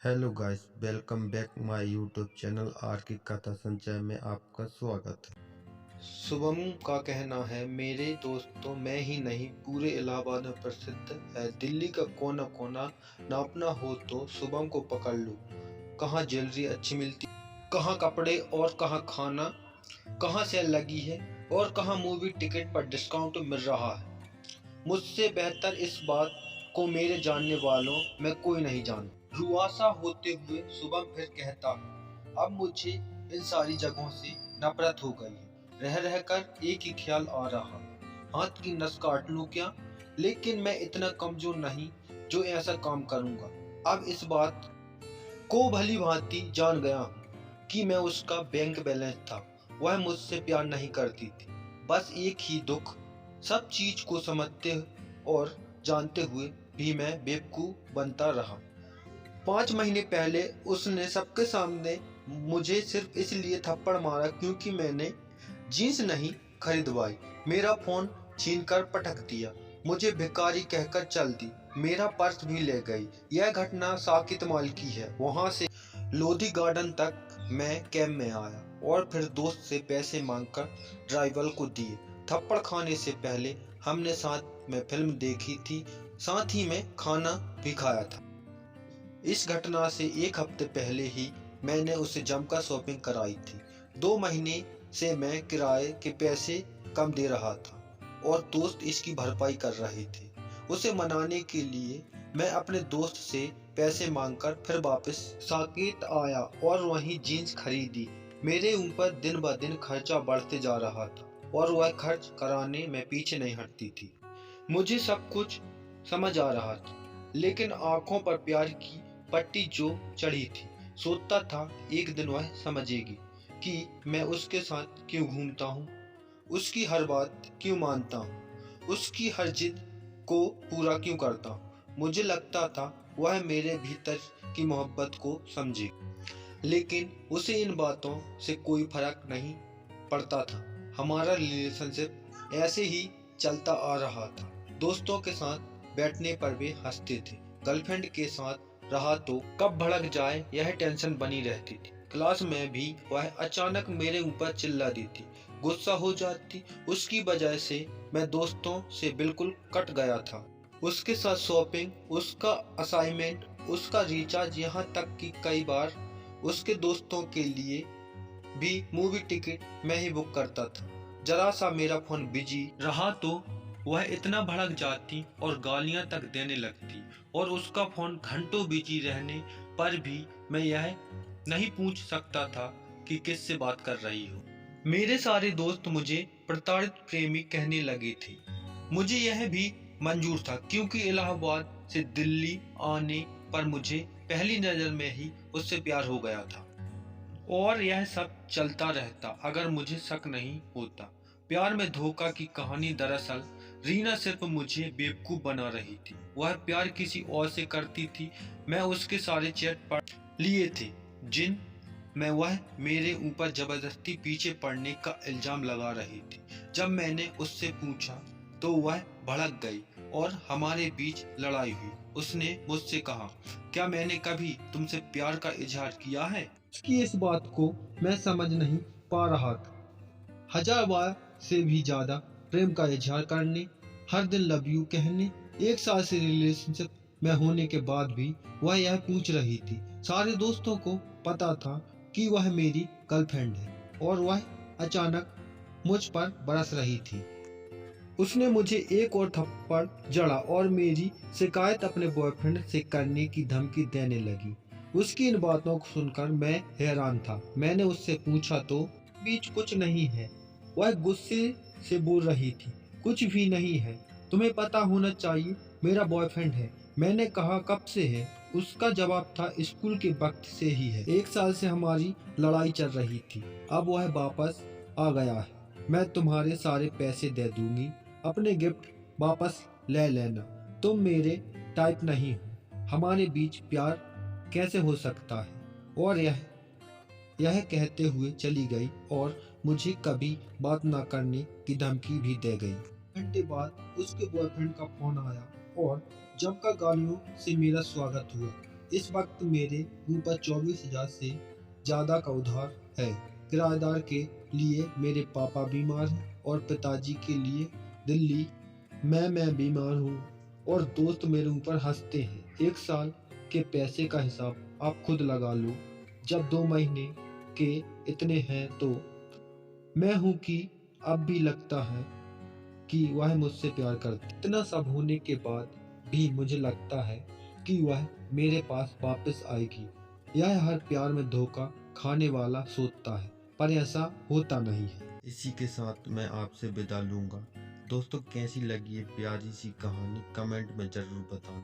Hello guys, welcome back my YouTube channel are की कथा संचय में आपका स्वागत है। शुभम का कहना है, मेरे दोस्तों मैं ही नहीं पूरे इलाहाबाद में प्रसिद्ध है। दिल्ली का कोना कोना नापना हो तो शुभम को पकड़ लो। कहाँ ज्वेलरी अच्छी मिलती, कहाँ कपड़े और कहाँ खाना, कहाँ सेल लगी है और कहाँ मूवी टिकट पर डिस्काउंट मिल रहा है। मुझसे बेहतर इस बात को मेरे जानने वालों में कोई नहीं जानता। रुआसा होते हुए शुभम फिर कहता, अब मुझे इन सारी जगहों से नफरत हो गई है। रह रहकर एक ही ख्याल आ रहा, हाथ की नस काट लूं क्या। लेकिन मैं इतना कमजोर नहीं जो ऐसा काम करूंगा। अब इस बात को भली भांति जान गया हूँ कि मैं उसका बैंक बैलेंस था। वह मुझसे प्यार नहीं करती थी, बस एक ही दुख। सब चीज को समझते और जानते हुए भी मैं बेवकूफ बनता रहा। 5 महीने पहले उसने सबके सामने मुझे सिर्फ इसलिए थप्पड़ मारा क्योंकि मैंने जींस नहीं खरीदवाई। मेरा फोन छीनकर पटक दिया, मुझे भिखारी कहकर चल दी, मेरा पर्स भी ले गई। यह घटना साकित माल की है। वहां से लोधी गार्डन तक मैं कैब में आया और फिर दोस्त से पैसे मांगकर ड्राइवर को दिए। थप्पड़ खाने से पहले हमने साथ में फिल्म देखी थी, साथ ही में खाना भी खाया था। इस घटना से एक हफ्ते पहले ही मैंने उसे जमकर शॉपिंग कराई थी। 2 महीने से मैं किराए के पैसे कम दे रहा था और दोस्त इसकी भरपाई कर रहे थे। उसे मनाने के लिए मैं अपने दोस्त से पैसे मांगकर फिर वापस साकेत आया और वहीं जीन्स खरीदी। मेरे ऊपर दिन ब दिन खर्चा बढ़ते जा रहा था और वह खर्च कराने में पीछे नहीं हटती थी। मुझे सब कुछ समझ आ रहा था, लेकिन आंखों पर प्यार की पट्टी जो चढ़ी थी। सोचता था एक दिन वह समझेगी कि मैं उसके साथ क्यों घूमता हूँ, उसकी हर बात क्यों मानता हूँ, उसकी हर जिद को पूरा क्यों करता हूँ। मुझे लगता था वह मेरे भीतर की मोहब्बत को समझेगी, लेकिन उसे इन बातों से कोई फर्क नहीं पड़ता था। हमारा रिलेशनशिप ऐसे ही चलता आ रहा था। दोस्तों के साथ बैठने पर वे हंसते थे, गर्लफ्रेंड के साथ रहा तो कब भड़क जाए यह टेंशन बनी रहती थी। क्लास में भी वह अचानक मेरे ऊपर चिल्ला देती, गुस्सा हो जाती। उसकी वजह से मैं दोस्तों से बिल्कुल कट गया था। उसके साथ शॉपिंग, उसका असाइनमेंट, उसका रिचार्ज, यहाँ तक कि कई बार उसके दोस्तों के लिए भी मूवी टिकट मैं ही बुक करता था। जरा सा मेरा फोन बिजी रहा तो वह इतना भड़क जाती और गालियां तक देने लगती, और उसका फोन घंटों बिजी रहने पर भी मैं यह नहीं पूछ सकता था कि किससे बात कर रही हो। मेरे सारे दोस्त मुझे प्रताड़ित प्रेमी कहने लगे थे। मुझे यह भी मंजूर था क्योंकि इलाहाबाद से दिल्ली आने पर मुझे पहली नजर में ही उससे प्यार हो गया था और यह सब चलता रहता अगर मुझे शक नहीं होता। प्यार में धोखा की कहानी दरअसल रीना सिर्फ मुझे बेवकूफ बना रही थी। वह प्यार किसी और से करती थी। मैं उसके सारे चैट पढ़ लिए थे जिन में वह मेरे ऊपर जबरदस्ती पीछे पड़ने का इल्जाम लगा रही थी। जब मैंने उससे पूछा तो वह भड़क गई और हमारे बीच लड़ाई हुई। उसने मुझसे कहा, क्या मैंने कभी तुमसे प्यार का इजहार किया है? उसकी इस बात को मैं समझ नहीं पा रहा था। 1000 बार से भी ज्यादा प्रेम का इजहार करने, हर दिन लव यू कहने, 1 साल से रिलेशनशिप में होने के बाद भी वह यह पूछ रही थी। सारे दोस्तों को पता था कि वह मेरी गर्लफ्रेंड है और वह अचानक मुझ पर बरस रही थी। उसने मुझे एक और थप्पड़ जड़ा और मेरी शिकायत अपने बॉयफ्रेंड से करने की धमकी देने लगी। उसकी इन बातों को सुनकर मैं हैरान था। मैंने उससे पूछा तो बीच कुछ नहीं है। वह गुस्से से बोल रही थी, कुछ भी नहीं है, तुम्हें पता होना चाहिए मेरा बॉयफ्रेंड है। मैंने कहा, कब से है? उसका जवाब था, स्कूल के वक्त से ही है। 1 साल से हमारी लड़ाई चल रही थी, अब वह वापस आ गया है। मैं तुम्हारे सारे पैसे दे दूंगी, अपने गिफ्ट वापस ले लेना। तुम मेरे टाइप नहीं हो, हमारे बीच प्यार कैसे हो सकता है? और यह कहते हुए चली गई और मुझे कभी बात ना करने की धमकी भी दे गई। घंटे बाद उसके बॉयफ्रेंड का फोन आया और जमकर गालियों से मेरा स्वागत हुआ। इस वक्त मेरे ऊपर 24,000 से ज़्यादा का उधार है। किराएदार के लिए मेरे पापा बीमार हैं और पिताजी के लिए दिल्ली मैं बीमार हूँ और दोस्त मेरे ऊपर हंसते हैं। 1 साल के पैसे का हिसाब आप खुद लगा लो। जब 2 महीने के इतने हैं तो मैं हूँ कि अब भी लगता है कि वह मुझसे प्यार करती। इतना सब होने के बाद भी मुझे लगता है कि वह मेरे पास वापस आएगी। यह हर प्यार में धोखा खाने वाला सोचता है, पर ऐसा होता नहीं है। इसी के साथ मैं आपसे विदा लूंगा। दोस्तों, कैसी लगी ये प्यारी सी कहानी कमेंट में ज़रूर बताना।